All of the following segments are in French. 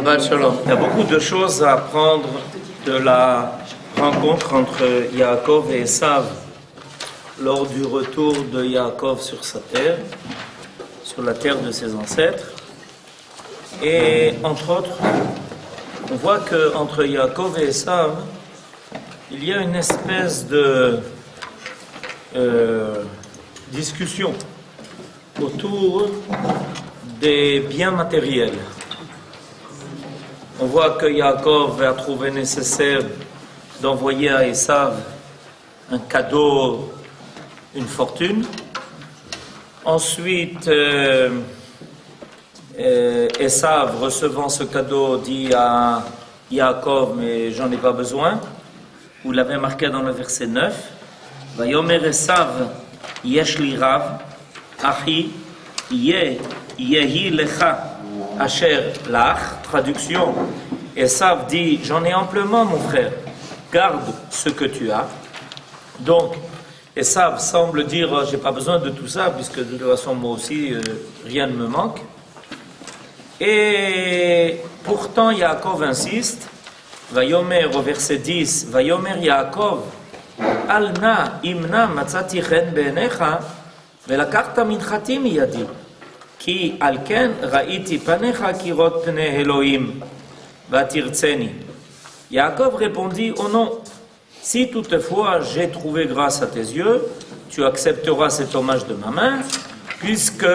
Shabbat Shalom. Il y a beaucoup de choses à apprendre de la rencontre entre Yaakov et Esav lors du retour de Yaakov sur sa terre, sur la terre de ses ancêtres. Et entre autres, on voit qu'entre Yaakov et Esav, il y a une espèce de discussion autour des biens matériels. On voit que Yaakov a trouvé nécessaire d'envoyer à Esav un cadeau, une fortune. Ensuite, Esav, recevant ce cadeau, dit à Yaakov, mais j'en ai pas besoin. Vous l'avez marqué dans le verset 9. Vayomer Esav, yesh li rav, achi, yehi lecha, asher lach. Traduction, Esav dit, j'en ai amplement mon frère, garde ce que tu as. Donc, Esav semble dire, j'ai pas besoin de tout ça, puisque de toute façon moi aussi, rien ne me manque. Et pourtant, Yaakov insiste, Vayomer au verset 10, Vayomer Yaakov, Alna imna matzati chen be'enecha, velakachta minchati miyadi. Ki alken raiti panecha kirot pnei Elohim vatirtseni. Yaakov répondit, oh non, si toutefois j'ai trouvé grâce à tes yeux, tu accepteras cet hommage de ma main, puisque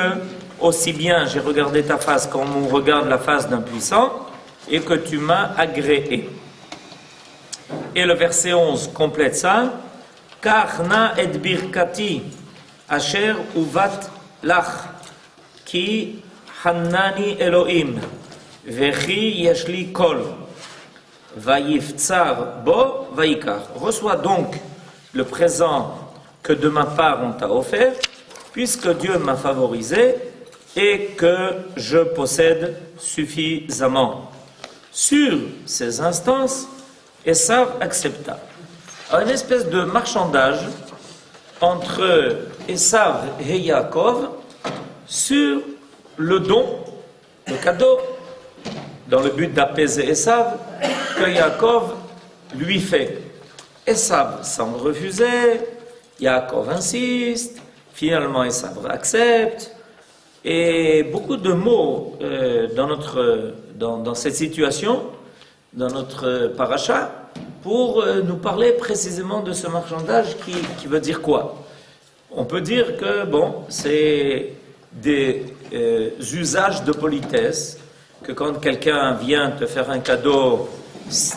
aussi bien j'ai regardé ta face comme on regarde la face d'un puissant, et que tu m'as agréé. Et le verset 11 complète ça, Karna et birkati asher uvat lach. Ki Hannani Elohim, Vechi Yeshli Kol, Vayiftsar Bo Vaikar. Reçois donc le présent que de ma part on t'a offert, puisque Dieu m'a favorisé et que je possède suffisamment. Sur ces instances, Esav accepta. Une espèce de marchandage entre Esav et Yaakov sur le don, le cadeau, dans le but d'apaiser Esav, que Yaakov lui fait. Esav semble refuser, Yaakov insiste, finalement Esav accepte, et beaucoup de mots dans cette situation, dans notre paracha, pour nous parler précisément de ce marchandage qui veut dire quoi? On peut dire que, c'est des usages de politesse, que quand quelqu'un vient te faire un cadeau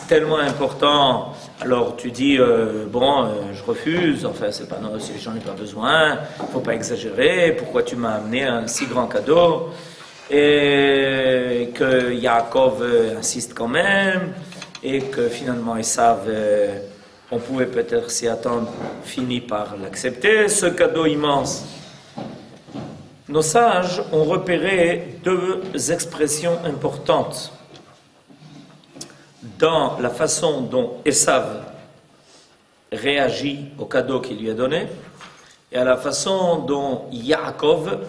tellement important, alors tu dis je refuse, enfin c'est pas non, j'en ai pas besoin, faut pas exagérer, pourquoi tu m'as amené un si grand cadeau, et que Yaakov insiste quand même, et que finalement Esav, on pouvait peut-être s'y attendre, finit par l'accepter, ce cadeau immense. Nos sages ont repéré deux expressions importantes dans la façon dont Esav réagit au cadeau qu'il lui a donné et à la façon dont Yaakov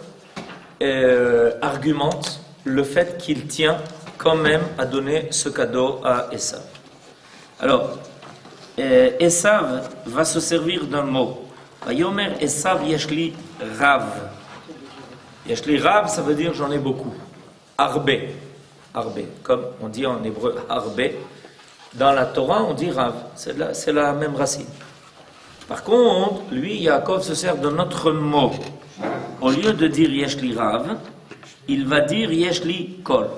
argumente le fait qu'il tient quand même à donner ce cadeau à Esav. Alors, Esav va se servir d'un mot. Vayomer Esav yeshli rav. Yeshli rav, ça veut dire j'en ai beaucoup. Arbe, comme on dit en hébreu arbe. Dans la Torah, on dit rav. C'est la même racine. Par contre, lui, Yaakov se sert d'un autre mot. Au lieu de dire yeshli rav, il va dire yeshli kol.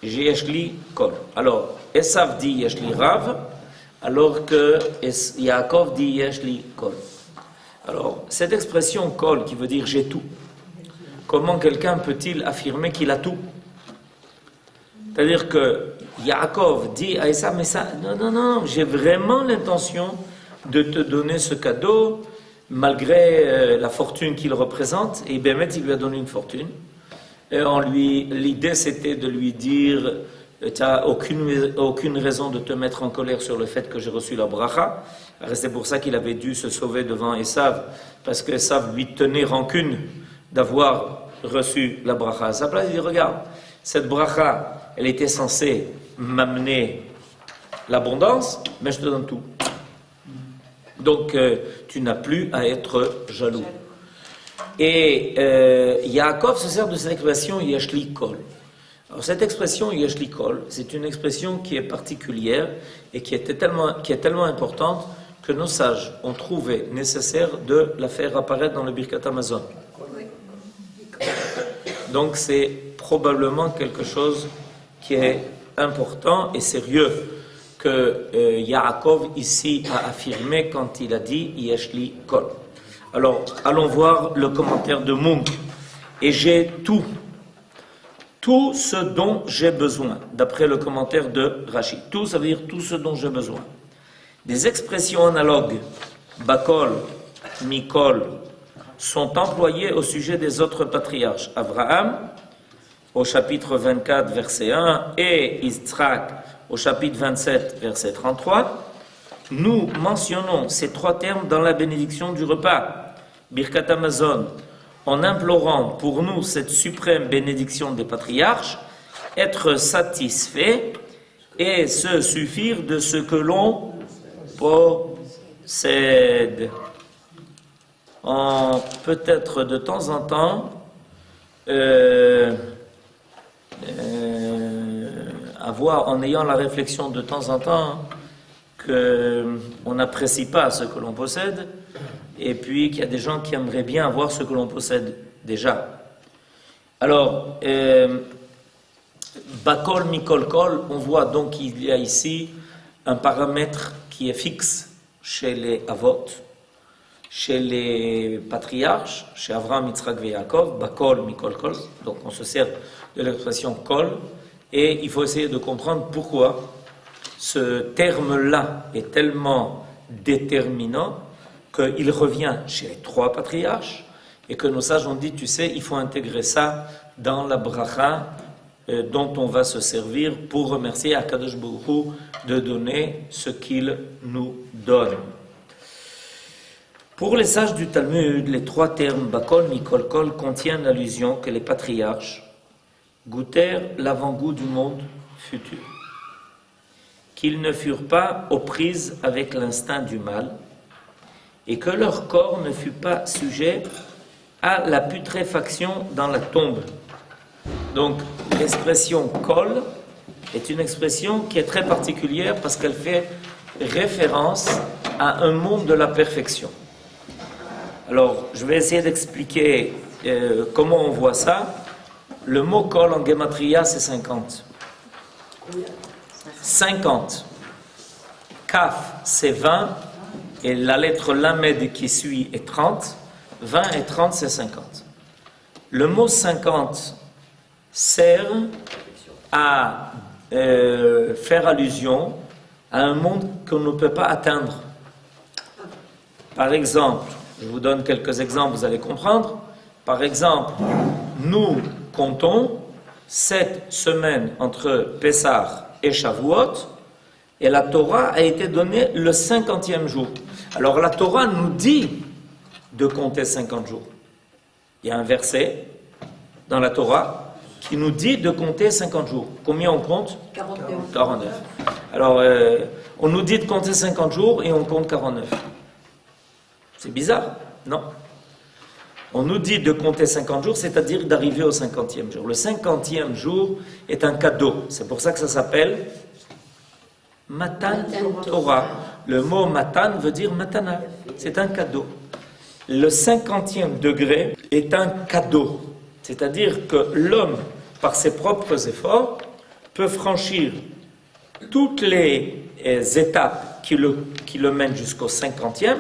J'ai yeshli kol. Alors, Esav dit yeshli rav, alors que Yaakov dit yeshli kol. Alors, cette expression kol qui veut dire j'ai tout, comment quelqu'un peut-il affirmer qu'il a tout? C'est-à-dire que Yaakov dit à Esav, mais ça, non, j'ai vraiment l'intention de te donner ce cadeau, malgré la fortune qu'il représente, et Bémet, il lui a donné une fortune. Et l'idée c'était de lui dire, tu n'as aucune raison de te mettre en colère sur le fait que j'ai reçu la bracha. C'est pour ça qu'il avait dû se sauver devant Esav, parce que Esav lui tenait rancune d'avoir reçu la bracha. À sa place, il dit, regarde, Cette bracha, elle était censée m'amener l'abondance, mais je te donne tout. Donc, tu n'as plus à être jaloux. Et Yaakov se sert de cette expression Yesh li kol. Alors, cette expression Yesh li kol, c'est une expression qui est particulière et qui est tellement importante que nos sages ont trouvé nécessaire de la faire apparaître dans le Birkat Hamazon. Donc, c'est probablement quelque chose qui est important et sérieux que Yaakov ici a affirmé quand il a dit Yesh li kol. Alors, allons voir le commentaire de Munk. Et j'ai tout ce dont j'ai besoin, d'après le commentaire de Rashi. Tout, ça veut dire tout ce dont j'ai besoin. Des expressions analogues, bakol, mikol, sont employées au sujet des autres patriarches. Abraham, au chapitre 24, verset 1, et Yitzhak, au chapitre 27, verset 33, nous mentionnons ces trois termes dans la bénédiction du repas, Birkat Hamazon, en implorant pour nous cette suprême bénédiction des patriarches, être satisfait et se suffire de ce que l'on possède. Peut-être de temps en temps, en ayant la réflexion de temps en temps qu'on n'apprécie pas ce que l'on possède, et puis qu'il y a des gens qui aimeraient bien avoir ce que l'on possède déjà. Alors, Bakol Mikol Kol, on voit donc qu'il y a ici un paramètre qui est fixe chez les Avot, chez les patriarches, chez Avraham, Yitzhak et Yaakov, Bakol Mikol Kol, donc on se sert de l'expression Kol, et il faut essayer de comprendre pourquoi ce terme-là est tellement déterminant qu'il revient chez les trois patriarches et que nos sages ont dit, tu sais, il faut intégrer ça dans la bracha dont on va se servir pour remercier Akadosh Baruch Hu de donner ce qu'il nous donne. Pour les sages du Talmud, les trois termes Bakol, Mikol, Kol contiennent l'allusion que les patriarches goûtèrent l'avant-goût du monde futur, qu'ils ne furent pas aux prises avec l'instinct du mal et que leur corps ne fut pas sujet à la putréfaction dans la tombe. Donc, l'expression kol est une expression qui est très particulière parce qu'elle fait référence à un monde de la perfection. Alors, je vais essayer d'expliquer comment on voit ça. Le mot kol en gematria, c'est 50. 50. Kaf, c'est 20. Et la lettre lamed qui suit est 30. 20 et 30, c'est 50. Le mot 50 sert à faire allusion à un monde qu'on ne peut pas atteindre. Par exemple, je vous donne quelques exemples, vous allez comprendre. Par exemple, nous comptons 7 semaines entre Pessah et Shavuot, et la Torah a été donnée le 50e jour. Alors la Torah nous dit de compter 50 jours. Il y a un verset dans la Torah qui nous dit de compter 50 jours. Combien on compte ? 49. Alors, on nous dit de compter 50 jours et on compte 49. C'est bizarre, non ? On nous dit de compter 50 jours, c'est-à-dire d'arriver au 50e jour. Le 50e jour est un cadeau. C'est pour ça que ça s'appelle Matan Torah. Le mot Matan veut dire Matana. C'est un cadeau. Le 50e degré est un cadeau. C'est-à-dire que l'homme, par ses propres efforts, peut franchir toutes les étapes qui le mènent jusqu'au 50e,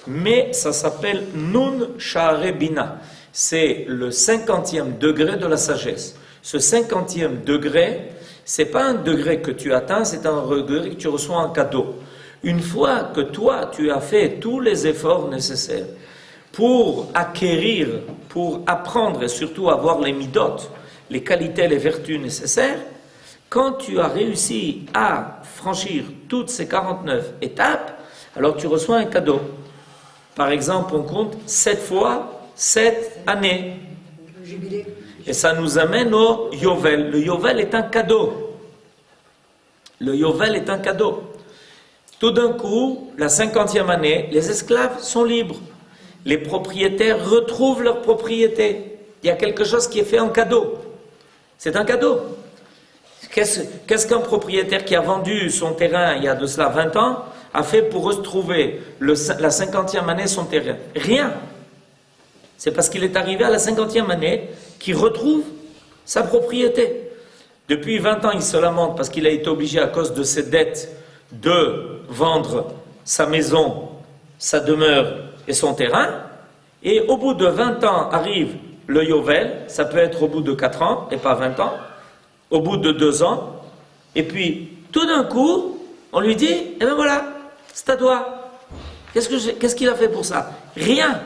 mais ça s'appelle Nun Sha'are Bina. C'est le 50e degré de la sagesse. Ce 50e degré, c'est pas un degré que tu atteins, c'est un degré que tu reçois en cadeau. Une fois que toi, tu as fait tous les efforts nécessaires pour acquérir, pour apprendre et surtout avoir les midot, les qualités, les vertus nécessaires, quand tu as réussi à franchir toutes ces 49 étapes, alors tu reçois un cadeau. Par exemple, on compte 7 fois 7 années. Et ça nous amène au Yovel. Le Yovel est un cadeau. Le Yovel est un cadeau. Tout d'un coup, la 50e année, les esclaves sont libres. Les propriétaires retrouvent leur propriété. Il y a quelque chose qui est fait en cadeau. C'est un cadeau. Qu'est-ce qu'un propriétaire qui a vendu son terrain il y a de cela 20 ans a fait pour retrouver la 50e année son terrain? Rien. C'est parce qu'il est arrivé à la 50e année qu'il retrouve sa propriété. Depuis 20 ans, il se lamente parce qu'il a été obligé, à cause de ses dettes, de vendre sa maison, sa demeure et son terrain. Et au bout de 20 ans arrive le Yovel, ça peut être au bout de 4 ans et pas 20 ans, au bout de 2 ans, et puis tout d'un coup, on lui dit, eh bien voilà, c'est à toi. Qu'est-ce qu'il a fait pour ça? Rien.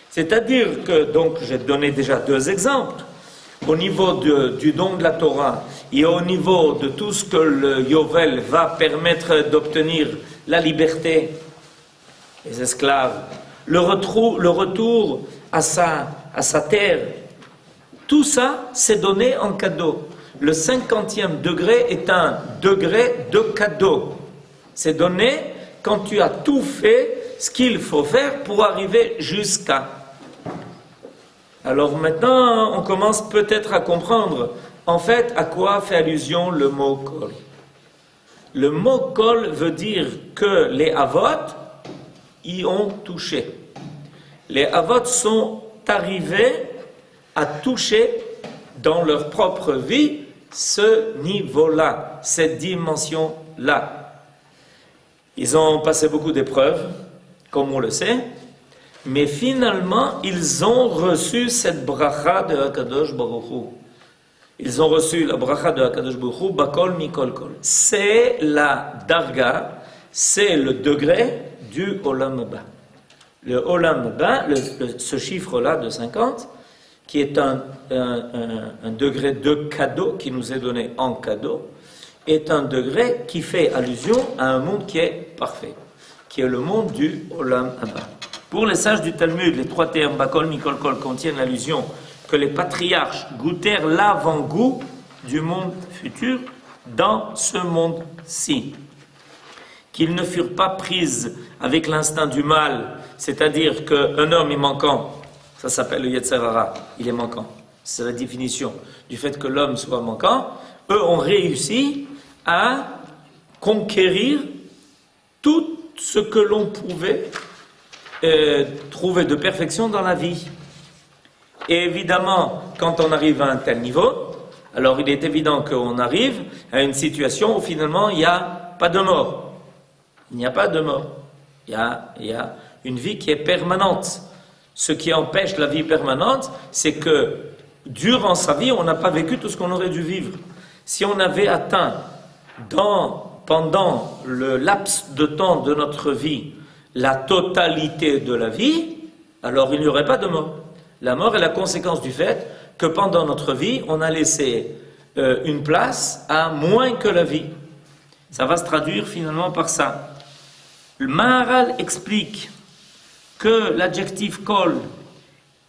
C'est-à-dire que, donc, j'ai donné déjà 2 exemples. Au niveau du don de la Torah et au niveau de tout ce que le Yovel va permettre d'obtenir, la liberté, les esclaves, le retour à sa terre, tout ça, c'est donné en cadeau. Le 50e degré est un degré de cadeau. C'est donné quand tu as tout fait ce qu'il faut faire pour arriver jusqu'à. Alors maintenant, on commence peut-être à comprendre, en fait, à quoi fait allusion le mot kol. Le mot kol veut dire que les avot y ont touché. Les avot sont arrivés à toucher dans leur propre vie ce niveau-là, cette dimension-là. Ils ont passé beaucoup d'épreuves, comme on le sait, mais finalement, ils ont reçu cette bracha de Hakadosh Baruch Hu. Ils ont reçu la bracha de Hakadosh Baruch Hu, Bakol Mikol Kol. C'est la darga, c'est le degré du Olam Haba. Le Olam Haba, ce chiffre-là de 50, qui est un degré de cadeau qui nous est donné en cadeau, est un degré qui fait allusion à un monde qui est parfait, qui est le monde du Olam Haba. Pour les sages du Talmud, les 3 termes Bakol, Mikol, Kol contiennent l'allusion que les patriarches goûtèrent l'avant-goût du monde futur dans ce monde-ci. Qu'ils ne furent pas prises avec l'instinct du mal, c'est-à-dire qu'un homme est manquant, ça s'appelle le Yetzer Hara, il est manquant. C'est la définition du fait que l'homme soit manquant. Eux ont réussi à conquérir tout ce que l'on pouvait trouver de perfection dans la vie. Et évidemment, quand on arrive à un tel niveau, alors il est évident qu'on arrive à une situation où finalement il n'y a pas de mort. Il n'y a pas de mort. Il y a une vie qui est permanente. Ce qui empêche la vie permanente, c'est que durant sa vie, on n'a pas vécu tout ce qu'on aurait dû vivre. Si on avait atteint pendant le laps de temps de notre vie la totalité de la vie, alors il n'y aurait pas de mort. La mort est la conséquence du fait que pendant notre vie, on a laissé une place à moins que la vie. Ça va se traduire finalement par ça. Le Maharal explique que l'adjectif kol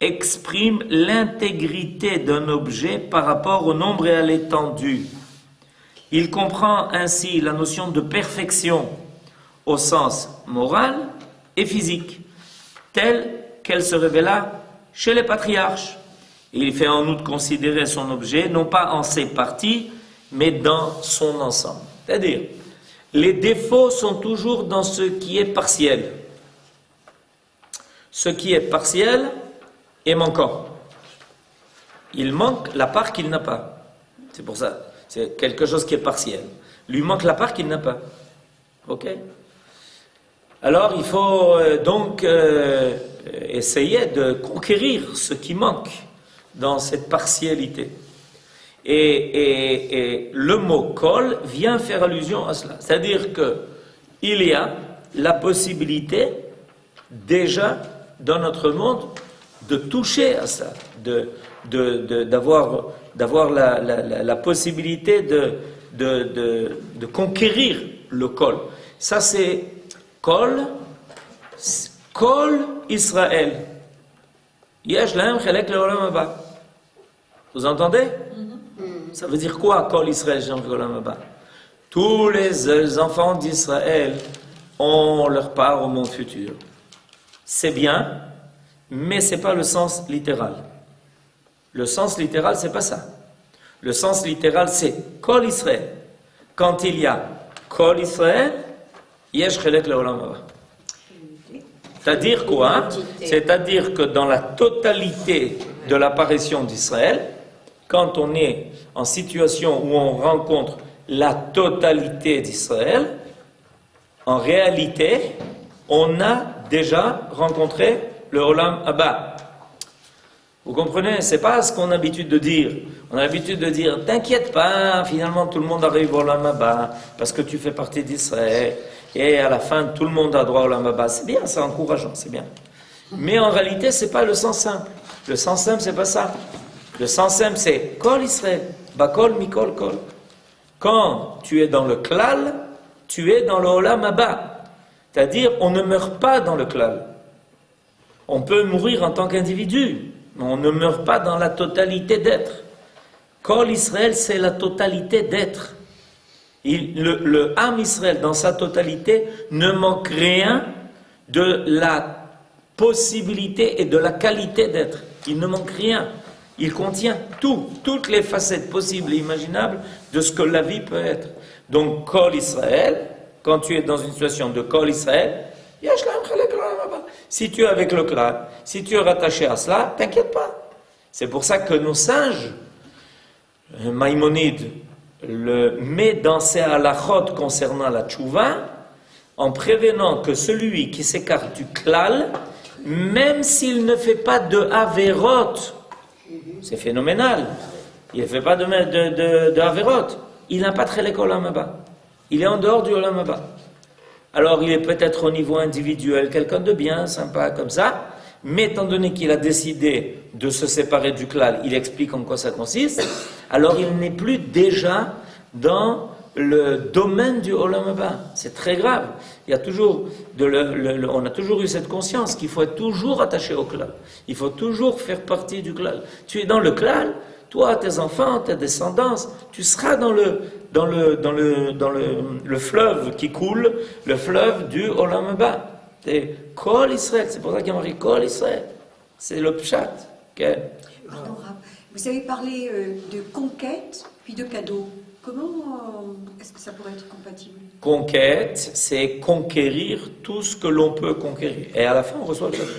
exprime l'intégrité d'un objet par rapport au nombre et à l'étendue. Il comprend ainsi la notion de perfection au sens moral et physique, telle qu'elle se révéla chez les patriarches. Il fait en outre considérer son objet non pas en ses parties, mais dans son ensemble. C'est-à-dire, les défauts sont toujours dans ce qui est partiel. Ce qui est partiel est manquant. Il manque la part qu'il n'a pas. C'est pour ça. C'est quelque chose qui est partiel. Lui manque la part qu'il n'a pas. Ok? Alors il faut donc essayer de conquérir ce qui manque dans cette partialité. Et le mot kol vient faire allusion à cela. C'est-à-dire qu'il y a la possibilité déjà dans notre monde de toucher à ça, d'avoir la possibilité de conquérir le kol. Ça c'est kol Israël. Yesh lahem chelek leolam haba. Vous entendez? Ça veut dire quoi, Kol Israël Shem Olam Haba? Tous les enfants d'Israël ont leur part au monde futur. C'est bien, mais ce n'est pas le sens littéral. Le sens littéral, c'est pas ça. Le sens littéral, c'est Kol Israël. Quand il y a Kol Israël, Yesh Chelek Leolam Haba. C'est-à-dire quoi? C'est-à-dire que dans la totalité de l'apparition d'Israël, quand on est en situation où on rencontre la totalité d'Israël, en réalité, on a déjà rencontré le Olam Haba. Vous comprenez? C'est pas ce qu'on a l'habitude de dire. On a l'habitude de dire, t'inquiète pas, finalement tout le monde arrive au Olam Haba, parce que tu fais partie d'Israël, et à la fin tout le monde a droit au Olam Haba. C'est bien, c'est encourageant, c'est bien. Mais en réalité, c'est pas le sens simple. Le sens simple, c'est pas ça. Le sens simple, c'est Kol Israël, Bakol Mikol Kol. Quand tu es dans le klal, tu es dans le Olam Haba. C'est-à-dire, on ne meurt pas dans le klal. On peut mourir en tant qu'individu, mais on ne meurt pas dans la totalité d'être. Kol Israël, c'est la totalité d'être. Le Am Israël, dans sa totalité, ne manque rien de la possibilité et de la qualité d'être. Il ne manque rien. Il contient toutes les facettes possibles et imaginables de ce que la vie peut être. Donc, Kol Israël, quand tu es dans une situation de Kol Israël, si tu es avec le klal, si tu es rattaché à cela, t'inquiète pas. C'est pour ça que nos sages, Maïmonide le met dans ses halachot concernant la tchouva, en prévenant que celui qui s'écarte du klal, même s'il ne fait pas de averot, c'est phénoménal, il ne fait pas de averot, il n'a pas très l'école Olam Haba. Il est en dehors du Olam Haba. Alors il est peut-être au niveau individuel quelqu'un de bien, sympa comme ça, mais étant donné qu'il a décidé de se séparer du klal, il explique en quoi ça consiste, alors il n'est plus déjà dans le domaine du Olam Haba. C'est très grave. Il y a toujours on a toujours eu cette conscience qu'il faut être toujours attaché au klal. Il faut toujours faire partie du klal. Tu es dans le klal, toi, tes enfants, tes descendants, tu seras dans le fleuve qui coule, le fleuve du Olam Haba. C'est Kol Israël, c'est pour ça qu'il y a marqué Kol Israël. C'est le pshat. Okay. Pardon, Rav. Vous avez parlé de conquête puis de cadeau. Comment est-ce que ça pourrait être compatible? Conquête, c'est conquérir tout ce que l'on peut conquérir. Et à la fin, on reçoit le cadeau.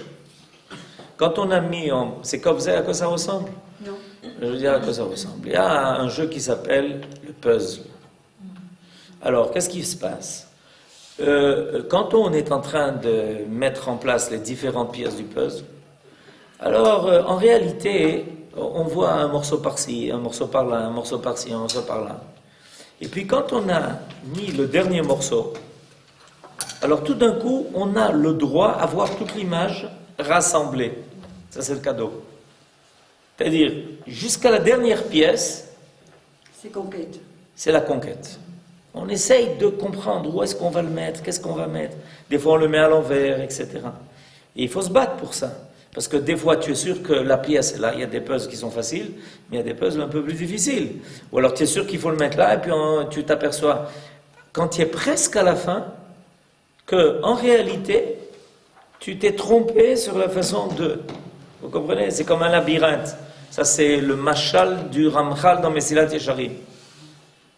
Quand on a mis en... C'est comme ça, à quoi ça ressemble? Non. Je veux dire à quoi ça ressemble. Il y a un jeu qui s'appelle le puzzle. Alors, qu'est-ce qui se passe? Quand on est en train de mettre en place les différentes pièces du puzzle, alors en réalité, on voit un morceau par-ci, un morceau par-là, un morceau par-ci, un morceau par-là. Et puis quand on a mis le dernier morceau, alors tout d'un coup, on a le droit à voir toute l'image rassemblée. Ça, c'est le cadeau. C'est-à-dire, jusqu'à la dernière pièce, c'est conquête. C'est la conquête. On essaye de comprendre où est-ce qu'on va le mettre, qu'est-ce qu'on va mettre. Des fois, on le met à l'envers, etc. Et il faut se battre pour ça. Parce que des fois, tu es sûr que la pièce est là. Il y a des puzzles qui sont faciles, mais il y a des puzzles un peu plus difficiles. Ou alors, tu es sûr qu'il faut le mettre là, et puis tu t'aperçois, quand tu es presque à la fin, qu'en réalité, tu t'es trompé sur la façon de... Vous comprenez? C'est comme un labyrinthe. Ça, c'est le mashal du Ramchal dans Mesilat Yesharim.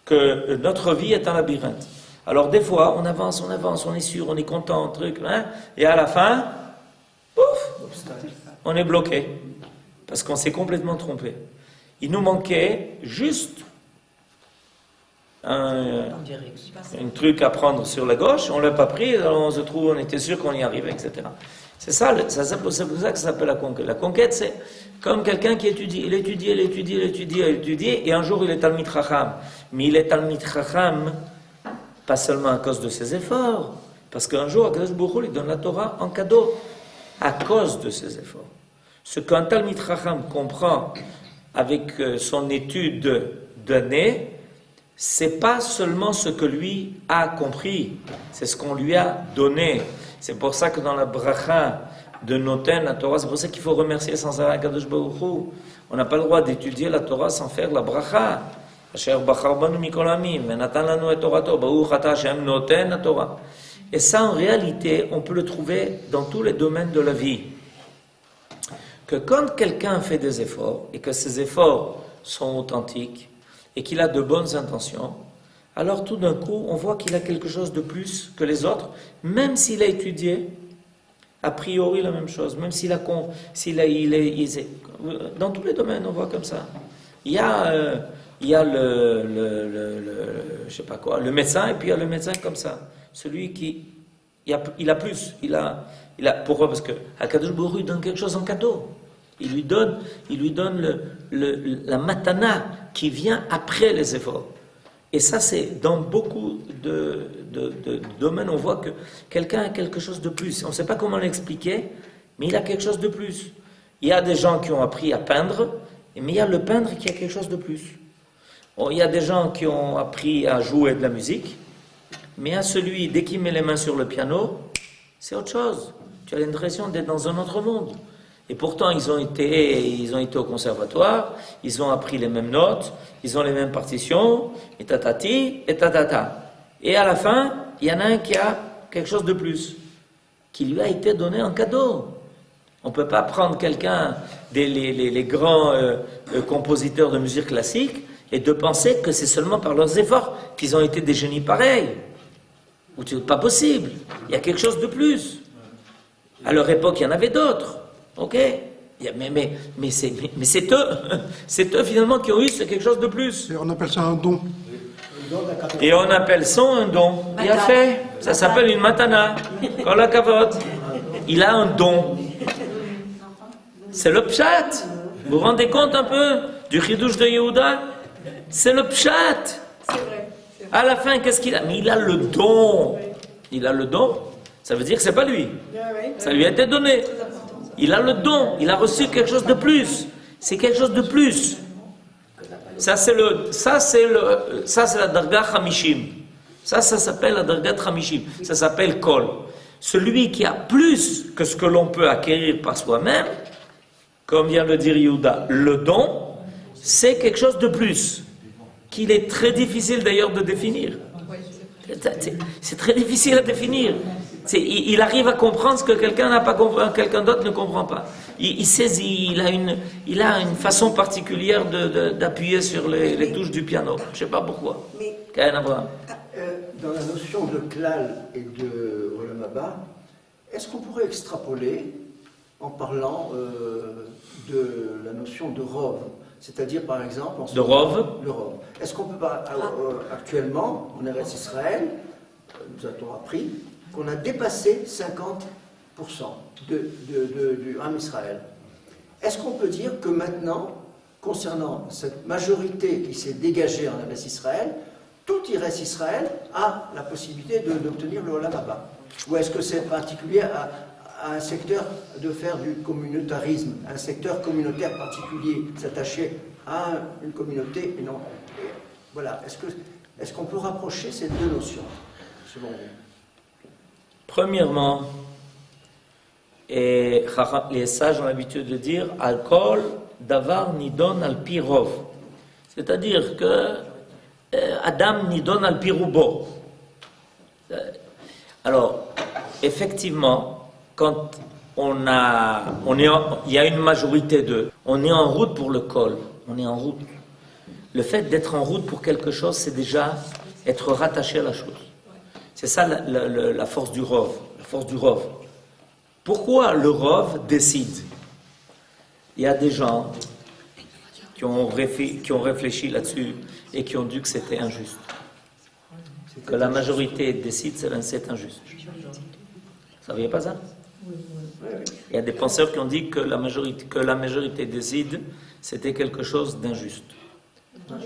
Que notre vie est un labyrinthe. Alors des fois, on avance, on est sûr, on est content, truc, hein, et à la fin, pouf, on est bloqué. Parce qu'on s'est complètement trompé. Il nous manquait juste un truc à prendre sur la gauche, on ne l'a pas pris, alors on se trouve, on était sûr qu'on y arrivait, etc. C'est ça, c'est pour ça que ça s'appelle la conquête. La conquête, c'est comme quelqu'un qui étudie. Il étudie, et un jour il est Talmid Chacham. Mais il est Talmid Chacham, pas seulement à cause de ses efforts, parce qu'un jour, Akadosh Baruch Hu lui donne la Torah en cadeau, à cause de ses efforts. Ce qu'un Talmid Chacham comprend avec son étude d'année, c'est pas seulement ce que lui a compris, c'est ce qu'on lui a donné. C'est pour ça que dans la bracha de Noten la Torah. C'est pour ça qu'il faut remercier sans arrêt Kadosh Baruch Hu. On n'a pas le droit d'étudier la Torah sans faire la bracha. Asher bachar banu mikol hamim, venatan lanu et Torato, baruch ata Hashem noten la Torah. Et ça, en réalité, on peut le trouver dans tous les domaines de la vie. Que quand quelqu'un fait des efforts, et que ces efforts sont authentiques, et qu'il a de bonnes intentions, alors tout d'un coup, on voit qu'il a quelque chose de plus que les autres, même s'il a étudié, a priori la même chose, même s'il a, dans tous les domaines, on voit comme ça. Il y a je sais pas quoi, le médecin, et puis il y a le médecin comme ça. Celui qui, il a plus, pourquoi? Parce que Akadosh Baruch Hu donne quelque chose en cadeau. Il lui donne la matana qui vient après les efforts. Et ça, c'est dans beaucoup de domaines, on voit que quelqu'un a quelque chose de plus. On ne sait pas comment l'expliquer, mais il a quelque chose de plus. Il y a des gens qui ont appris à peindre, mais il y a le peintre qui a quelque chose de plus. Il y a des gens qui ont appris à jouer de la musique, mais il y a celui, dès qu'il met les mains sur le piano, c'est autre chose. Tu as l'impression d'être dans un autre monde. Et pourtant, ils ont été au conservatoire, ils ont appris les mêmes notes, ils ont les mêmes partitions, et tatati, et tatata. Et à la fin, il y en a un qui a quelque chose de plus, qui lui a été donné en cadeau. On ne peut pas prendre quelqu'un, les grands compositeurs de musique classique, et de penser que c'est seulement par leurs efforts qu'ils ont été des génies pareils. Ou c'est pas possible. Il y a quelque chose de plus. À leur époque, il y en avait d'autres. Ok, mais c'est eux finalement qui ont eu quelque chose de plus. Et on appelle ça un don. Et on appelle ça un don. Il a fait. Ça s'appelle une matana. Kol hakavod. Il a un don. C'est le pshat. Vous vous rendez compte un peu du chidouche de Yehuda? C'est le pshat. C'est vrai. À la fin, qu'est-ce qu'il a? Mais il a le don. Il a le don. Ça veut dire que c'est pas lui. Ça lui a été donné. Il a le don, il a reçu quelque chose de plus. C'est quelque chose de plus. Ça c'est la darga chamishim. Ça s'appelle la darga chamishim. Ça s'appelle kol. Celui qui a plus que ce que l'on peut acquérir par soi-même, comme vient de le dire Yehuda, le don, c'est quelque chose de plus, qu'il est très difficile d'ailleurs de définir. C'est très difficile à définir. Il arrive à comprendre ce que quelqu'un n'a pas compris, quelqu'un d'autre ne comprend pas. Il saisit, il a une façon particulière d'appuyer sur les touches du piano. Je ne sais pas pourquoi. Dans la notion de klal et de olam haba, est-ce qu'on pourrait extrapoler en parlant de la notion de rov? C'est-à-dire, par exemple... De rov? Le rov. Est-ce qu'on peut pas, actuellement, en Eretz Israël, nous a-t-on appris, qu'on a dépassé 50% du Ham Israël. Est-ce qu'on peut dire que maintenant, concernant cette majorité qui s'est dégagée en Eretz Israël, tout Eretz Israël a la possibilité d'obtenir le Olam Haba? Ou est-ce que c'est particulier à un secteur de faire du communautarisme, un secteur communautaire particulier, s'attacher à une communauté et non... Voilà, est-ce qu'on peut rapprocher ces deux notions, selon vous? Premièrement, et les sages ont l'habitude de dire Al-Kol Davar Nidon Al-Pi Rov. C'est-à-dire que Adam Nidon Al-Pi Rubo. Alors, effectivement, quand il y a une majorité on est en route pour le Kol. On est en route. Le fait d'être en route pour quelque chose, c'est déjà être rattaché à la chose. C'est ça la force du Rov. La force du Rov. Pourquoi le Rov décide? Il y a des gens qui ont réfléchi là-dessus et qui ont dit que c'était injuste. Que la majorité décide, c'est injuste. Vous ne saviez pas ça? Il y a des penseurs qui ont dit que la majorité décide, c'était quelque chose d'injuste.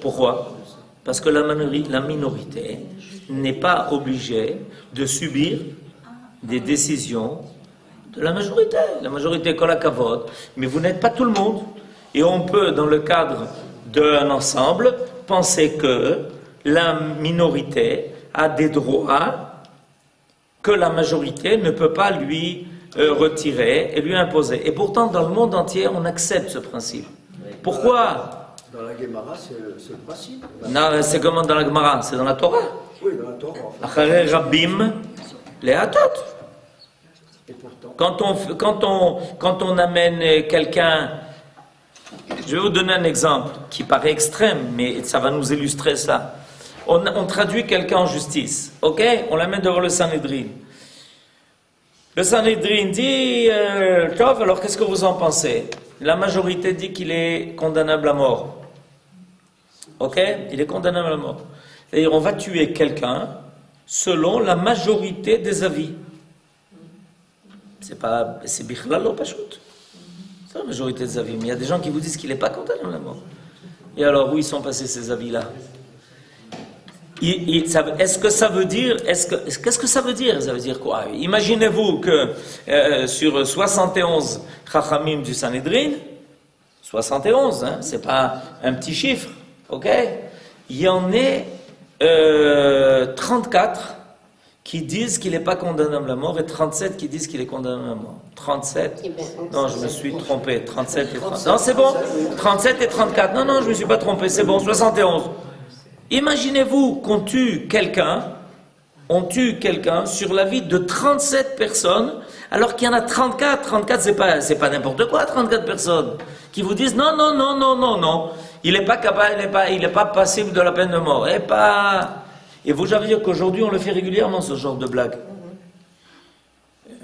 Pourquoi? Parce que la minorité n'est pas obligée de subir des décisions de la majorité. La majorité kol hakavod, mais vous n'êtes pas tout le monde. Et on peut, dans le cadre d'un ensemble, penser que la minorité a des droits que la majorité ne peut pas lui retirer et lui imposer. Et pourtant, dans le monde entier, on accepte ce principe. Pourquoi? Dans la Gemara, c'est le principe. Non, c'est comment dans la Gemara? C'est dans la Torah. Oui, dans la Torah. Acharei Rabbim Lehatot. Et pourtant. Quand on amène quelqu'un, je vais vous donner un exemple qui paraît extrême, mais ça va nous illustrer ça. On traduit quelqu'un en justice, ok? On l'amène devant le Sanhédrin. Le Sanhédrin dit, Tov, alors qu'est-ce que vous en pensez? La majorité dit qu'il est condamnable à mort. Ok? Il est condamnable à mort. C'est-à-dire, on va tuer quelqu'un selon la majorité des avis. C'est bichlalo pachout. C'est la majorité des avis. Mais il y a des gens qui vous disent qu'il n'est pas condamnable à mort. Et alors, où ils sont passés ces avis-là? Est-ce que ça veut dire, qu'est-ce que ça veut dire? Ça veut dire quoi? Imaginez-vous que sur 71 Chachamim du Sanhédrin, 71, hein, c'est pas un petit chiffre, ok? Il y en a 34 qui disent qu'il n'est pas condamnable à mort et 37 qui disent qu'il est condamnable à mort. 37? Non, je me suis trompé. 37 et 34. Non, c'est bon. 37 et 34. Non, je ne me suis pas trompé. C'est bon. 71. Imaginez-vous qu'on tue quelqu'un, sur la vie de 37 personnes, alors qu'il y en a 34. 34, c'est pas n'importe quoi, 34 personnes, qui vous disent non, il n'est pas capable, il n'est pas passible de la peine de mort. Et vous savez dire qu'aujourd'hui, on le fait régulièrement, ce genre de blague.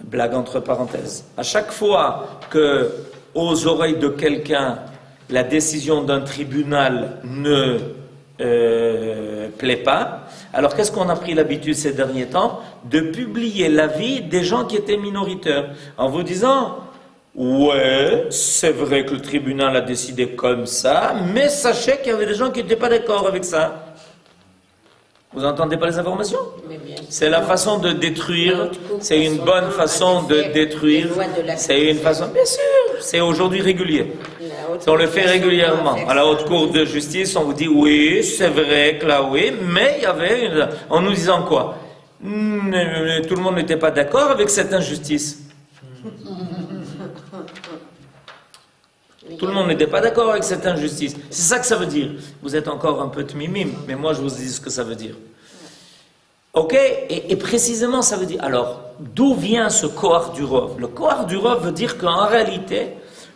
Blague entre parenthèses. À chaque fois que, aux oreilles de quelqu'un, la décision d'un tribunal ne plaît pas, alors qu'est-ce qu'on a pris l'habitude ces derniers temps? De publier l'avis des gens qui étaient minoritaires, en vous disant, ouais, c'est vrai que le tribunal a décidé comme ça, mais sachez qu'il y avait des gens qui n'étaient pas d'accord avec ça. Vous n'entendez pas les informations? C'est la façon de détruire, c'est une bonne façon de détruire, c'est une façon, bien sûr, c'est aujourd'hui régulier. On le fait régulièrement. À la haute cour de justice, on vous dit oui, c'est vrai que là oui, mais il y avait en nous disant quoi? Tout le monde n'était pas d'accord avec cette injustice. Tout le monde n'était pas d'accord avec cette injustice. C'est ça que ça veut dire. Vous êtes encore un peu tmimim, mais moi je vous dis ce que ça veut dire. Ok? Et précisément ça veut dire. Alors, d'où vient ce Kohar du Rov? Le Kohar du Rov veut dire qu'en réalité,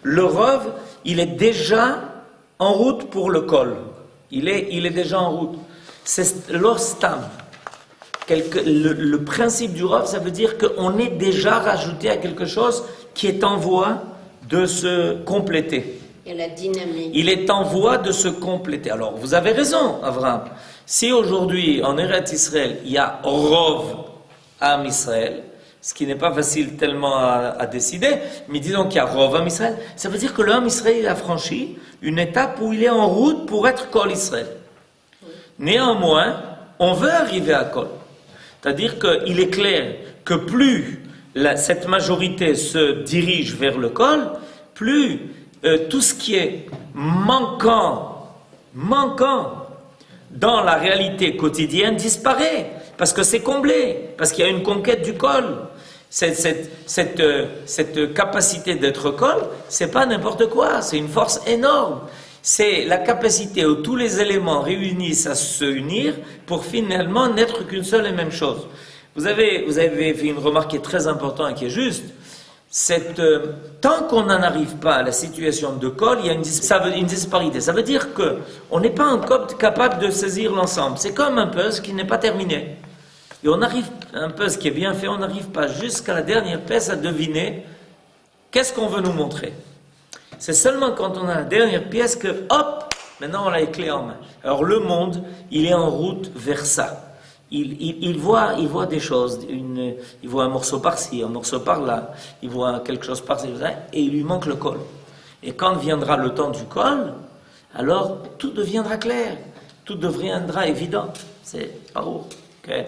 le Rov, il est déjà en route pour le Kol. Il est déjà en route. C'est l'ostam. Le principe du Rov, ça veut dire qu'on est déjà rajouté à quelque chose qui est en voie de se compléter. Il y a la dynamique. Il est en voie de se compléter. Alors, vous avez raison, Avraham. Si aujourd'hui, en Eretz Israël, il y a Rov Am Israël, ce qui n'est pas facile tellement à décider, mais disons qu'il y a Rov Am Israël, ça veut dire que l'homme Israël a franchi une étape où il est en route pour être Kol Israël. Néanmoins, on veut arriver à Kol. C'est-à-dire qu'il est clair que plus cette majorité se dirige vers le Kol, plus tout ce qui est manquant dans la réalité quotidienne disparaît, parce que c'est comblé, parce qu'il y a une conquête du Kol. Cette capacité d'être Kol, c'est pas n'importe quoi, c'est une force énorme. C'est la capacité où tous les éléments réunissent à se unir pour finalement n'être qu'une seule et même chose. Vous avez fait une remarque qui est très importante et qui est juste. Tant qu'on n'en arrive pas à la situation de Kol, il y a une disparité. Ça veut dire qu'on n'est pas encore capable de saisir l'ensemble. C'est comme un puzzle qui n'est pas terminé. Et on arrive, un puzzle qui est bien fait, on n'arrive pas jusqu'à la dernière pièce à deviner qu'est-ce qu'on veut nous montrer. C'est seulement quand on a la dernière pièce que, hop, maintenant on a les clés en main. Alors le monde, il est en route vers ça. Il voit des choses, il voit un morceau par-ci, un morceau par-là, il voit quelque chose par-ci, et il lui manque le Kol. Et quand viendra le temps du Kol, alors tout deviendra clair, tout deviendra évident. C'est pas haut. Okay.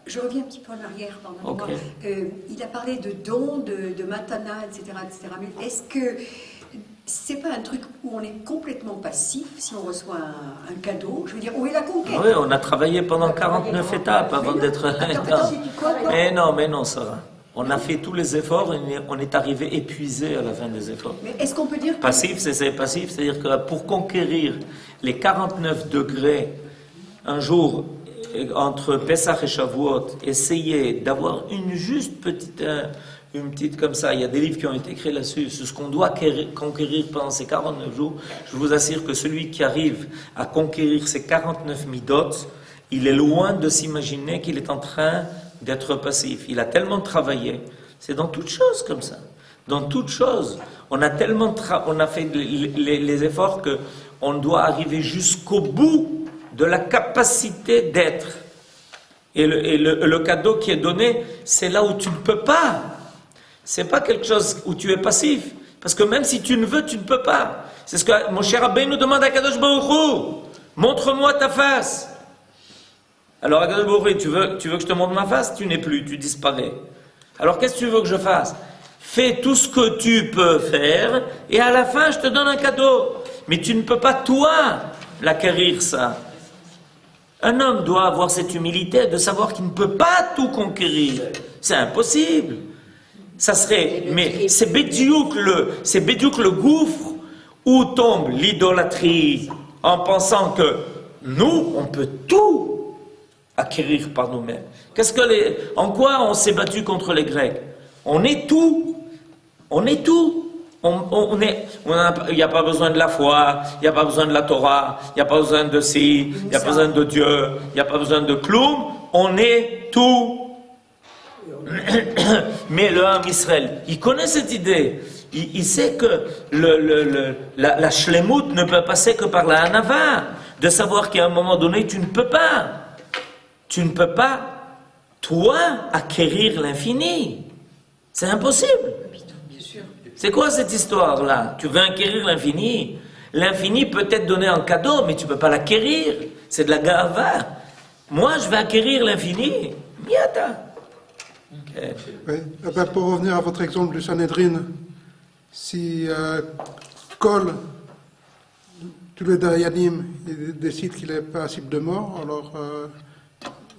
Je reviens un petit peu en arrière, pardonnez-moi. Okay. Il a parlé de dons, de matana, etc., etc. Mais est-ce que c'est pas un truc où on est complètement passif si on reçoit un cadeau. Je veux dire, où est la conquête? Oui, on a travaillé pendant 49 étapes avant d'être... Mais non, Sarah. On a fait tous les efforts et on est arrivé épuisé à la fin des efforts. Mais est-ce qu'on peut dire que... Passif, c'est passif, c'est-à-dire que pour conquérir les 49 degrés, un jour, entre Pessah et Shavuot, essayer d'avoir une juste petite... une petite comme ça, il y a des livres qui ont été écrits là-dessus, c'est ce qu'on doit conquérir pendant ces 49 jours. Je vous assure que celui qui arrive à conquérir ces 49 midot, il est loin de s'imaginer qu'il est en train d'être passif. Il a tellement travaillé, c'est dans toute chose comme ça. Dans toute chose, on a tellement on a fait les efforts que on doit arriver jusqu'au bout de la capacité d'être. Et le cadeau qui est donné, c'est là où tu ne peux pas. C'est pas quelque chose où tu es passif. Parce que même si tu ne veux, tu ne peux pas. C'est ce que mon cher Rabbeinu nous demande à Kadosh Baruch Hu. Montre-moi ta face. Alors Kadosh Baruch Hu, tu veux que je te montre ma face? Tu n'es plus, tu disparais. Alors qu'est-ce que tu veux que je fasse? Fais tout ce que tu peux faire et à la fin je te donne un cadeau. Mais tu ne peux pas toi l'acquérir ça. Un homme doit avoir cette humilité de savoir qu'il ne peut pas tout conquérir. C'est impossible. Ça serait, mais c'est bédiouk le gouffre où tombe l'idolâtrie en pensant que nous, on peut tout acquérir par nous-mêmes. En quoi on s'est battu contre les Grecs? On est tout. On est tout. Il n'y a pas besoin de la foi, il n'y a pas besoin de la Torah, il n'y a pas besoin de ci, il n'y a pas besoin de Dieu, il n'y a pas besoin de Kloum. On est tout. Mais le Ham Israël, il connaît cette idée. Il sait que la shlemut ne peut passer que par la hanava. De savoir qu'à un moment donné, tu ne peux pas. Tu ne peux pas, toi, acquérir l'infini. C'est impossible. C'est quoi cette histoire-là? Tu veux acquérir l'infini? L'infini peut être donné en cadeau, mais tu ne peux pas l'acquérir. C'est de la gava. Moi, je vais acquérir l'infini. Miata. Okay. Oui. Pour revenir à votre exemple du Sanhedrin, si Kol, tous les Dayanim, décide qu'il est passible de mort, alors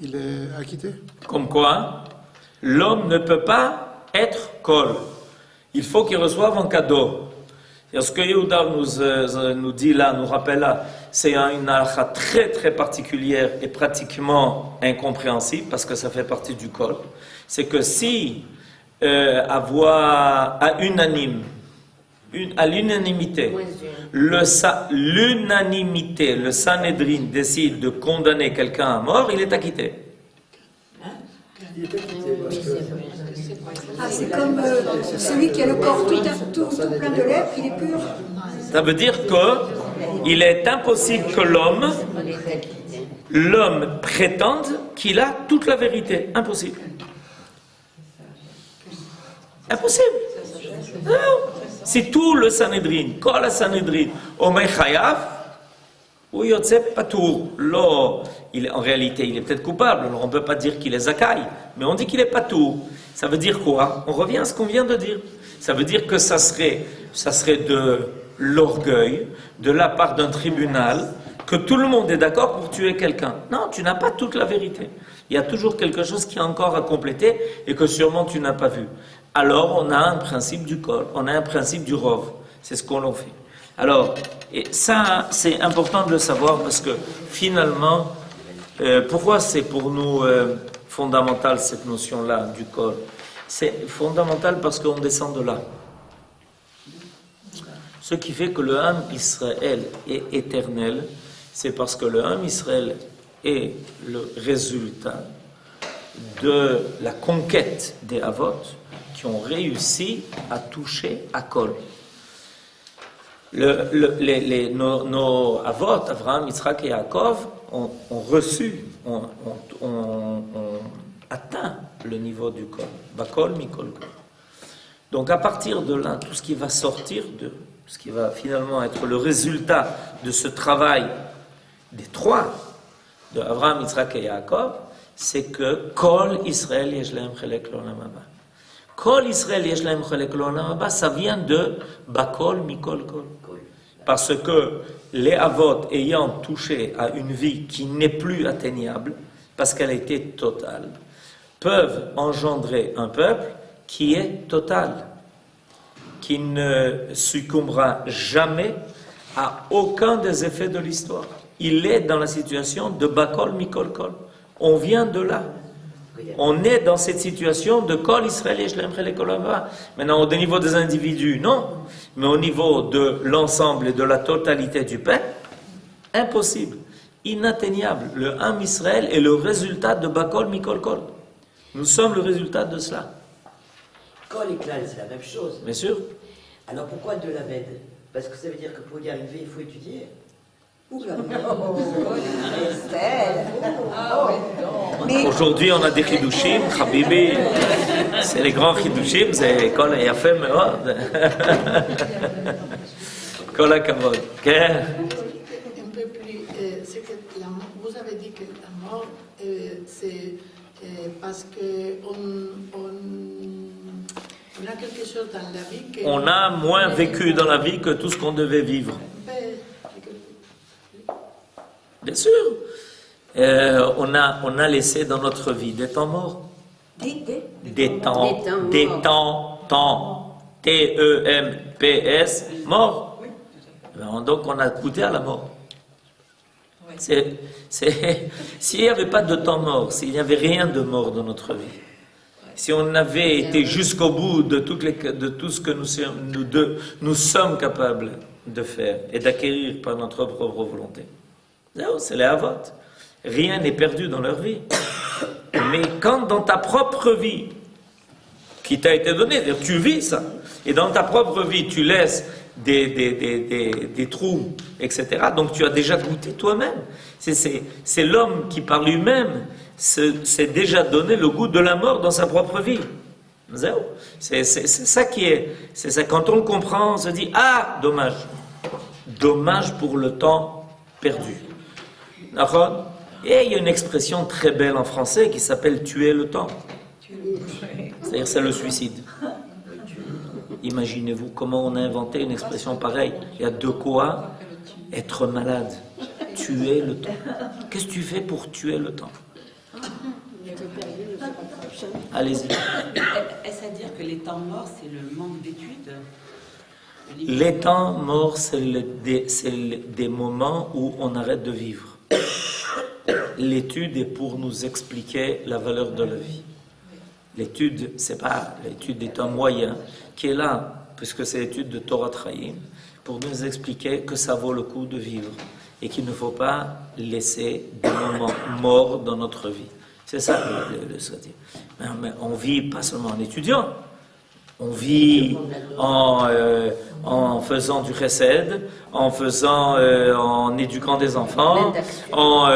il est acquitté. Comme quoi, l'homme ne peut pas être Kol. Il faut qu'il reçoive un cadeau. Et ce que Yehuda nous dit là, nous rappelle là, c'est une halakha très très particulière et pratiquement incompréhensible parce que ça fait partie du Kol. C'est que si à l'unanimité, le Sanhedrin décide de condamner quelqu'un à mort, il est acquitté. Il est acquitté parce que... c'est comme celui qui a le corps tout plein de lèvres, il est pur. Ça veut dire qu'il est impossible que l'homme prétende qu'il a toute la vérité. Impossible. Impossible. Non. Si tout le Sanhedrin, Kol la Sanhedrin, Omer Chayav, ou Yotzep Patour, en réalité, il est peut-être coupable, alors on ne peut pas dire qu'il est Zakai, mais on dit qu'il est Patour. Ça veut dire quoi? On revient à ce qu'on vient de dire. Ça veut dire que ça serait de l'orgueil de la part d'un tribunal, que tout le monde est d'accord pour tuer quelqu'un. Non, tu n'as pas toute la vérité. Il y a toujours quelque chose qui est encore à compléter et que sûrement tu n'as pas vu. Alors on a un principe du Kol, on a un principe du Rov. C'est ce qu'on en fait. Alors, et ça c'est important de le savoir parce que finalement, pourquoi c'est pour nous fondamental cette notion-là du Kol? C'est fondamental parce qu'on descend de là. Ce qui fait que le Ham Israël est éternel, c'est parce que le Ham Israël est le résultat de la conquête des Avot qui ont réussi à toucher à Kol. Nos Avot, Abraham, Yitzhak et Yaakov, ont reçu, ont atteint le niveau du Kol. Bakol, Mikol. Donc à partir de là, tout ce qui va sortir ce qui va finalement être le résultat de ce travail des trois, de Abraham, Yitzhak et Yaakov, c'est que Kol Israël Yeshlem Chelek L'Olam Haba. Kol Israël yesh lahem chelek l'olam haba, ça vient de Bakol Mikol Kol. Parce que les avot ayant touché à une vie qui n'est plus atteignable, parce qu'elle a été totale, peuvent engendrer un peuple qui est total, qui ne succombera jamais à aucun des effets de l'histoire. Il est dans la situation de Bakol Mikol Kol. On vient de là. On est dans cette situation de Kol Israël yesh lahem chelek l'olam haba. Maintenant, au niveau des individus, non. Mais au niveau de l'ensemble et de la totalité du peuple, impossible, inatteignable. Le Ham Israël est le résultat de Bakol Mikol Kol. Nous sommes le résultat de cela. Kol et klal, c'est la même chose. Bien sûr. Alors pourquoi de la med? Parce que ça veut dire que pour y arriver, il faut étudier. Oula. Aujourd'hui, on a des chidushim, Habibi. C'est les grands chidushim, c'est Kol Yafem Meod. Kol HaKavod. Ok? Un peu plus, c'est que vous avez dit que la mort, c'est parce qu'on a quelque chose dans la vie que... On a moins vécu dans la vie que tout ce qu'on devait vivre. Bien sûr. On a laissé dans notre vie des temps morts. Des temps. T-E-M-P-S, mort. Donc on a goûté à la mort. S'il n'y avait pas de temps mort, s'il n'y avait rien de mort dans notre vie, si on avait été jusqu'au bout de tout ce que nous sommes capables de faire et d'acquérir par notre propre volonté, c'est les avot. Rien n'est perdu dans leur vie. Mais quand dans ta propre vie, qui t'a été donnée, tu vis ça, et dans ta propre vie, tu laisses des trous, etc., donc tu as déjà goûté toi-même. C'est l'homme qui, par lui-même, s'est déjà donné le goût de la mort dans sa propre vie. C'est ça qui est. C'est ça, quand on le comprend, on se dit, ah, dommage. Dommage pour le temps perdu. D'accord ? Et il y a une expression très belle en français qui s'appelle tuer le temps. C'est-à-dire c'est le suicide. Imaginez-vous comment on a inventé une expression pareille. Il y a de quoi être malade. Tuer le temps. Qu'est-ce que tu fais pour tuer le temps? Allez-y. Est-ce à dire que les temps morts, c'est le manque d'études? Les temps morts, c'est des moments où on arrête de vivre. L'étude est pour nous expliquer la valeur de la vie. L'étude, l'étude est un moyen qui est là, puisque c'est l'étude de Torah Chaim, pour nous expliquer que ça vaut le coup de vivre et qu'il ne faut pas laisser des moments morts dans notre vie. C'est ça le secret. Mais on vit pas seulement en étudiant, on vit en faisant du chesed, en éduquant des enfants, en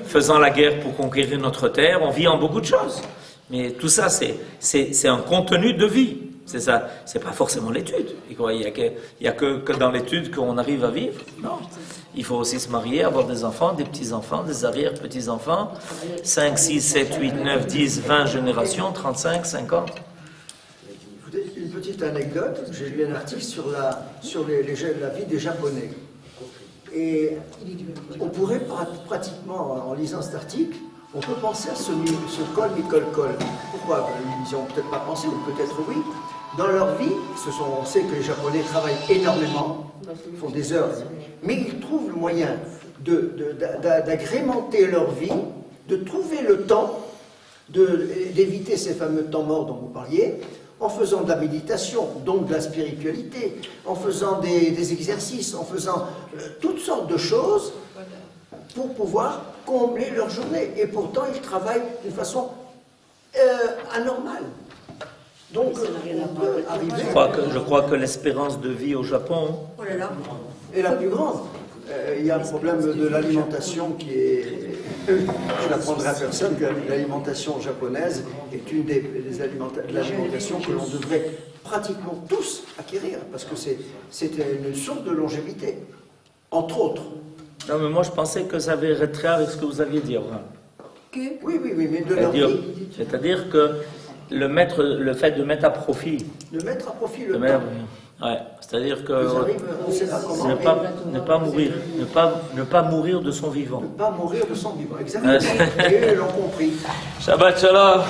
faisant la guerre pour conquérir notre terre. On vit en beaucoup de choses. Mais tout ça, c'est un contenu de vie. C'est ça. C'est pas forcément l'étude. Il n'y a que dans l'étude qu'on arrive à vivre. Non. Il faut aussi se marier, avoir des enfants, des petits-enfants, des arrière-petits-enfants. 5, 6, 7, 8, 9, 10, 20 générations, 35, 50. Une petite anecdote, j'ai lu un article sur la vie des Japonais. Et on pourrait pratiquement, en lisant cet article, on peut penser à ce Kol Mikol Kol. Pourquoi? Ils n'y ont peut-être pas pensé, ou peut-être oui. Dans leur vie, on sait que les Japonais travaillent énormément, font des heures, mais ils trouvent le moyen d'agrémenter leur vie, de trouver le temps, d'éviter ces fameux temps morts dont vous parliez, en faisant de la méditation, donc de la spiritualité, en faisant des exercices, en faisant toutes sortes de choses pour pouvoir combler leur journée. Et pourtant, ils travaillent d'une façon anormale. Donc, on peut arriver... Je crois que l'espérance de vie au Japon est la plus grande. Il y a un problème de l'alimentation qui est... Je n'apprendrai à personne que l'alimentation japonaise est une des alimentations que l'on devrait pratiquement tous acquérir, parce que c'est une source de longévité, entre autres. Non, mais moi je pensais que ça avait trait avec ce que vous aviez dit. Oui, mais de leur vie. C'est-à-dire que le fait de mettre à profit. De mettre à profit le De temps. mettre- ouais, c'est-à-dire Ils que arrivent, on sait pas comment, ne pas mourir, ne pas mourir de son vivant. ne pas mourir de son vivant. Exactement. Ouais. Et eux l'ont compris. Shabbat shalom.